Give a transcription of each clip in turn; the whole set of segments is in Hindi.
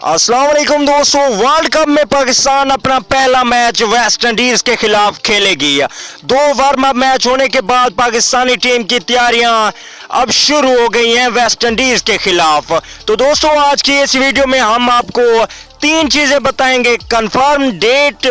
अस्सलाम वालेकुम दोस्तों, वर्ल्ड कप में पाकिस्तान अपना पहला मैच वेस्ट इंडीज के खिलाफ खेलेगी। 2 वार्म अप मैच होने के बाद पाकिस्तानी टीम की तैयारियां अब शुरू हो गई हैं वेस्ट इंडीज के खिलाफ। तो दोस्तों, आज की इस वीडियो में हम आपको 3 चीजें बताएंगे: कंफर्म डेट,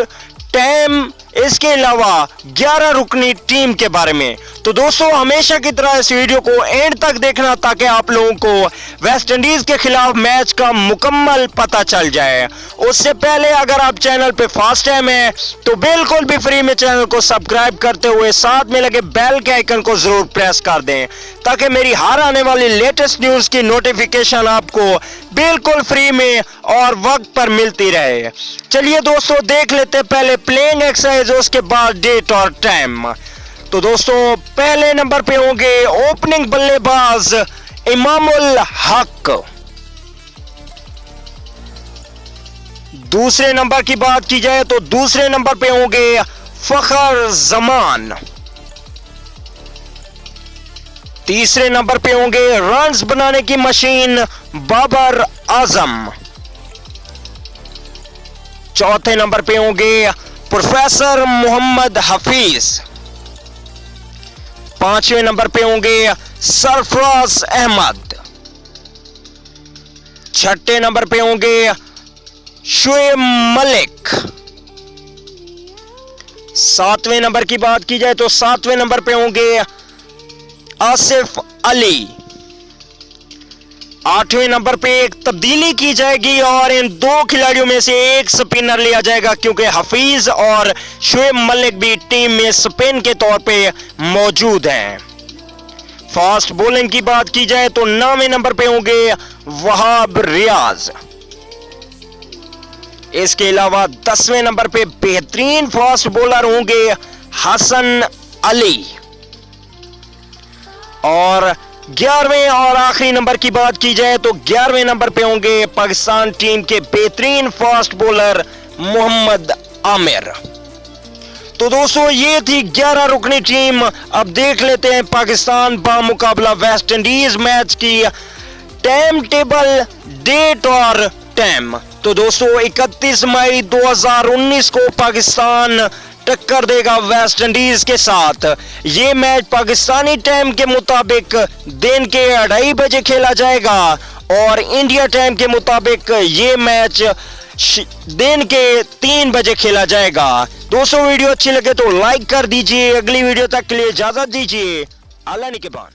टाइम, इसके अलावा 11 रुकनी टीम के बारे में। तो दोस्तों, हमेशा की तरह इस वीडियो को एंड तक देखना ताकि आप लोगों को वेस्ट इंडीज के खिलाफ मैच का मुकम्मल पता चल जाए। उससे पहले अगर आप चैनल पे फर्स्ट टाइम है तो बिल्कुल भी फ्री में चैनल को सब्सक्राइब करते हुए साथ में लगे बेल के आइकन को जरूर प्रेस कर दें ताकि मेरी हर आने वाली लेटेस्ट न्यूज की नोटिफिकेशन आपको बिल्कुल फ्री में और वक्त पर मिलती रहे। चलिए दोस्तों, देख लेते पहले प्लेइंग एक्सरसाइज, उसके बाद डेट और टाइम। तो दोस्तों, पहले नंबर पे होंगे ओपनिंग बल्लेबाज इमामुल हक। दूसरे नंबर की बात की जाए तो दूसरे नंबर पे होंगे फखर जमान। तीसरे नंबर पे होंगे रन्स बनाने की मशीन बाबर आजम। चौथे नंबर पे होंगे प्रोफेसर मोहम्मद हफीज। पांचवें नंबर पे होंगे सरफराज अहमद। छठे नंबर पे होंगे शुएब मलिक। सातवें नंबर की बात की जाए तो सातवें नंबर पे होंगे आसिफ अली। आठवें नंबर पे एक तब्दीली की जाएगी और इन 2 खिलाड़ियों में से एक स्पिनर लिया जाएगा क्योंकि हफीज और शुएब मलिक भी टीम में स्पिन के तौर पे मौजूद हैं। फास्ट बॉलिंग की बात की जाए तो 9वें नंबर पे होंगे वहाब रियाज। इसके अलावा 10वें नंबर पे बेहतरीन फास्ट बॉलर होंगे हसन अली। और 11वें और आखिरी नंबर की बात की जाए तो 11वें नंबर पे होंगे पाकिस्तान टीम के बेहतरीन फास्ट बॉलर मोहम्मद आमिर। तो दोस्तों, ये थी 11 रुकनी टीम। अब देख लेते हैं पाकिस्तान बामुकाबला वेस्ट इंडीज मैच की टाइम टेबल, डेट और टाइम। तो दोस्तों, 31 मई 2019 को पाकिस्तान टक्कर देगा वेस्ट इंडीज के साथ। ये मैच पाकिस्तानी टाइम के मुताबिक दिन के 2:30 बजे खेला जाएगा और इंडिया टाइम के मुताबिक ये मैच दिन के 3 बजे खेला जाएगा। दोस्तों, वीडियो अच्छी लगे तो लाइक कर दीजिए। अगली वीडियो तक के लिए इजाजत दीजिए। अल्लाह निगहबान।